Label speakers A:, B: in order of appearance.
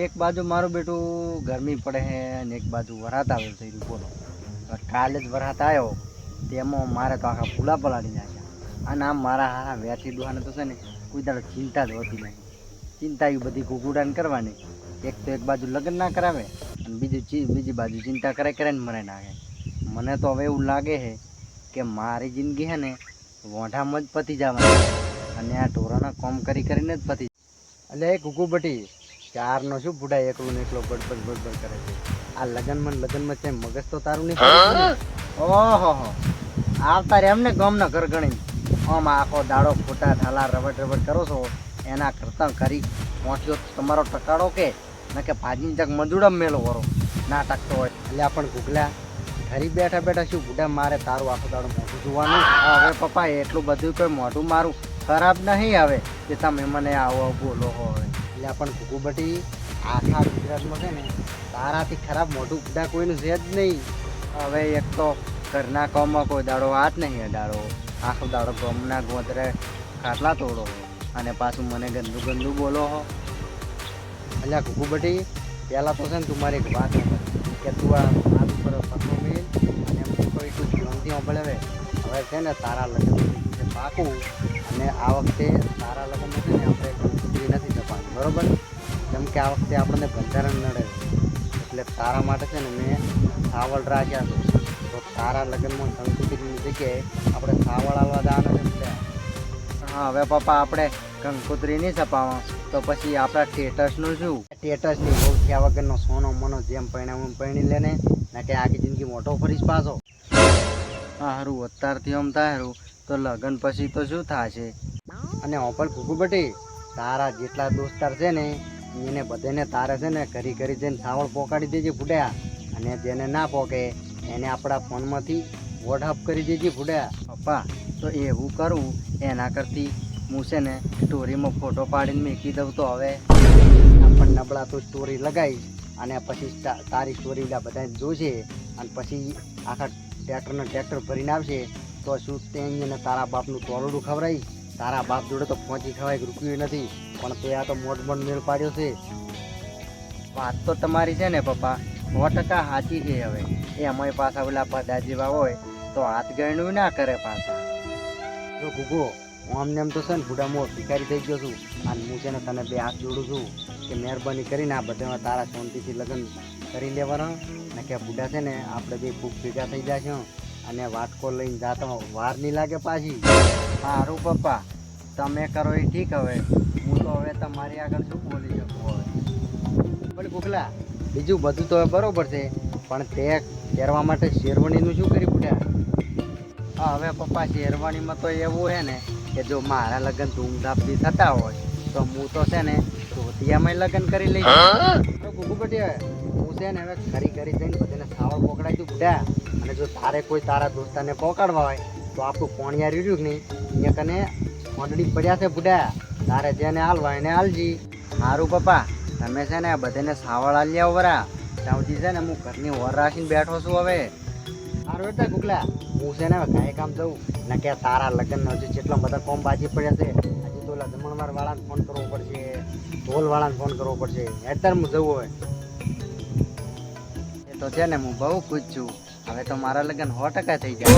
A: એક બાજુ મારું બેટું ગરમી પડે છે અને એક બાજુ વરાત આવે થઈ રહ્યું બોલો. કાલે જ વરાત આવ્યો તેમાં મારે તો આખા ફૂલા પલાળી નાખ્યા. અને આમ મારા હારા વેઠી દુહાને તો છે ને કોઈ દાડો ચિંતા જ હોતી નહીં. ચિંતા એ બધી ગુગુડાને કરવાની. એક તો એક બાજુ લગ્ન ના કરાવે અને બીજી બાજુ ચિંતા કરે ને મરે નાખે. મને તો હવે એવું લાગે છે કે મારી જિંદગી છે ને વોઢામાં જ પતી જવાની અને આ ઢોરાના કોમ કરીને જ પતી. એટલે એ ગુગુબટી ચારનો શું બુઢા એકલું ને એકલો બડબડ કરે છે. આ લગનમાં છે મગજ તો તારું નહીં. ઓહો આવતા રે એમને ગામના ઘર ગણી આમ આખો દાડો ખોટા ઢાલા રબડ કરો છો એના કરતાં કરી પહોંચ્યો તમારો ટકાડો કે ના કે ભાજીને ચક મજૂડમ મેલો વરો ના ટકતો હોય. એટલે પણ ગુગલા ઘરે બેઠા શું બુઢા મારે તારું આખો દાડો મોઢું જોવાનું. હવે પપ્પા એટલું બધું કોઈ મોઢું મારું ખરાબ નહીં આવે કે તમે મને આવો બોલો હોય. એટલે પણ ગુગુબટી આખા ગુજરાતમાં છે ને તારાથી ખરાબ મોઢું બુઢા કોઈનું છે જ નહીં. હવે એક તો ઘરના કામમાં કોઈ દાડો હાથ નહીં અડાડો, આખો દાડો ગમના ગોતરે ખાટલા તોડો અને પાછું મને ગંદુ બોલો હો. એટલે ગુગુબટી પહેલાં તો છે ને તું મારી એક વાત કે તું આ મારું પર પત્રો મેળ અને એમ કોઈ તું જીવનથી સાંભળે. હવે છે ને તારા લગ્ન પાકું અને આ વખતે તારા લગ્નમાં છે ને આપણે કંકોત્રી નથી તપાસી બરાબર. કેમ કે આ વખતે આપણને બંધારણ નડે એટલે તારા માટે છે ને મેં સાવળ રાખ્યા છે. તો તારા લગ્નમાં કંકોત્રીની જગ્યાએ આપણે સાવળ આવવા જવાના છે. હા હવે પપ્પા આપણે કંકોત્રી નહીં છપાવવા તો પછી આપણા સ્ટેટસનું શું? સ્ટેટસની બહુ થયા વગરનો સોનો મનો જેમ પરિણામ પરણી લે ને કે આખી જિંદગી મોટો ફરીશ પાછો. હા સારું અત્યારથી આમ થાય સારું તો લગ્ન પછી તો શું થશે? અને ઓપલ ગુગુબટી તારા જેટલા દોસ્તાર છે ને એને બધાને તારે છે ને ઘરી જઈને સાવળ પોકાડી દેજે ફૂટ્યા. અને જેને ના પોકે એને આપણા ફોનમાંથી વોટ્સઅપ કરી દેજે ફૂટ્યા. પપ્પા તો એવું કરું એના કરતી હું છે ને સ્ટોરીમાં ફોટો પાડીને મૂકી દઉં તો હવે આપણને નબળા તો સ્ટોરી લગાવીશ અને પછી તારી સ્ટોરી બધા જોશે અને પછી આખા ટ્રેક્ટર ભરીને આવશે તો શું તેને તારા બાપનું તોરડું ખવડાવીશ. તારા બાપ જોડે તો પહોંચી ખવાય રૂપિયું નથી પણ તે આ તો મોટ મેળ પાડ્યો છે. વાત તો તમારી છે ને પપ્પા 100% સાચી છે. હવે એ અમારી પાછા ઓલા બધા જેવા હોય તો હાથ ગણું ના કરે પાછા. જો ગુગો હું એમ તો છે ને બુઢામાં ભિખારી થઈ ગયો છું અને હું છે ને તને 2 હાથ જોડું છું કે મહેરબાની કરીને આ બધામાં તારા શાંતિથી લગ્ન કરી લેવાના ને કે બુઢા છે ને આપણે બે ખૂબ ભેગા થઈ જાય છે અને વાટકો લઈને જાતા વાર નહીં લાગે પાછી. સારું પપ્પા તમે કરો એ ઠીક. હવે હું તો હવે તમારી આગળ શું બોલી શકું? હવે પણ ગુગલા બીજું બધું તો બરોબર છે પણ તે પહેરવા માટે શેરવાનીનું શું કરી બુઢા? હા હવે પપ્પા શેરવાનીમાં તો એવું છે ને કે જો મારા લગ્ન ધૂમધામથી થતા હોય તો હું તો છે ને ધોતિયામાં લગ્ન કરી લઈશ. ગુગુબટી હું છે ને હવે ઘરી જઈને બધાને સાવળ પોકડાઈ દઉં બુઢા. અને જો તારે કોઈ તારા દોસ્તારને પોકાડવા હોય તો આપણું પોણિયા રહ્યું કે નહીં અહીંયા કને મોડડી પડ્યા છે બુઢા. તારે જેને હાલવા એને હાલજી. સારું પપ્પા તમે છે ને બધાને સાવળ હાલ્યા વરા ત્યાંથી છે ને હું ઘરની ઓર રાખીને બેઠો છું. હવે સારું એટલે ગુગલા હું છે ને હવે કાંઈ કામ જવું ને કે તારા લગ્નનો હજી જેટલા બધા કોમ બાજી પડ્યા છે હજી તો ઓલા જમણવાર વાળાને ફોન કરવો પડશે, ઢોલ વાળાને ફોન કરવો પડશે. અત્યારે હું જવું હોય એ તો છે ને હું બહુ ખુશ છું. હવે તો મારા લગ્ન 100% થઈ ગયા.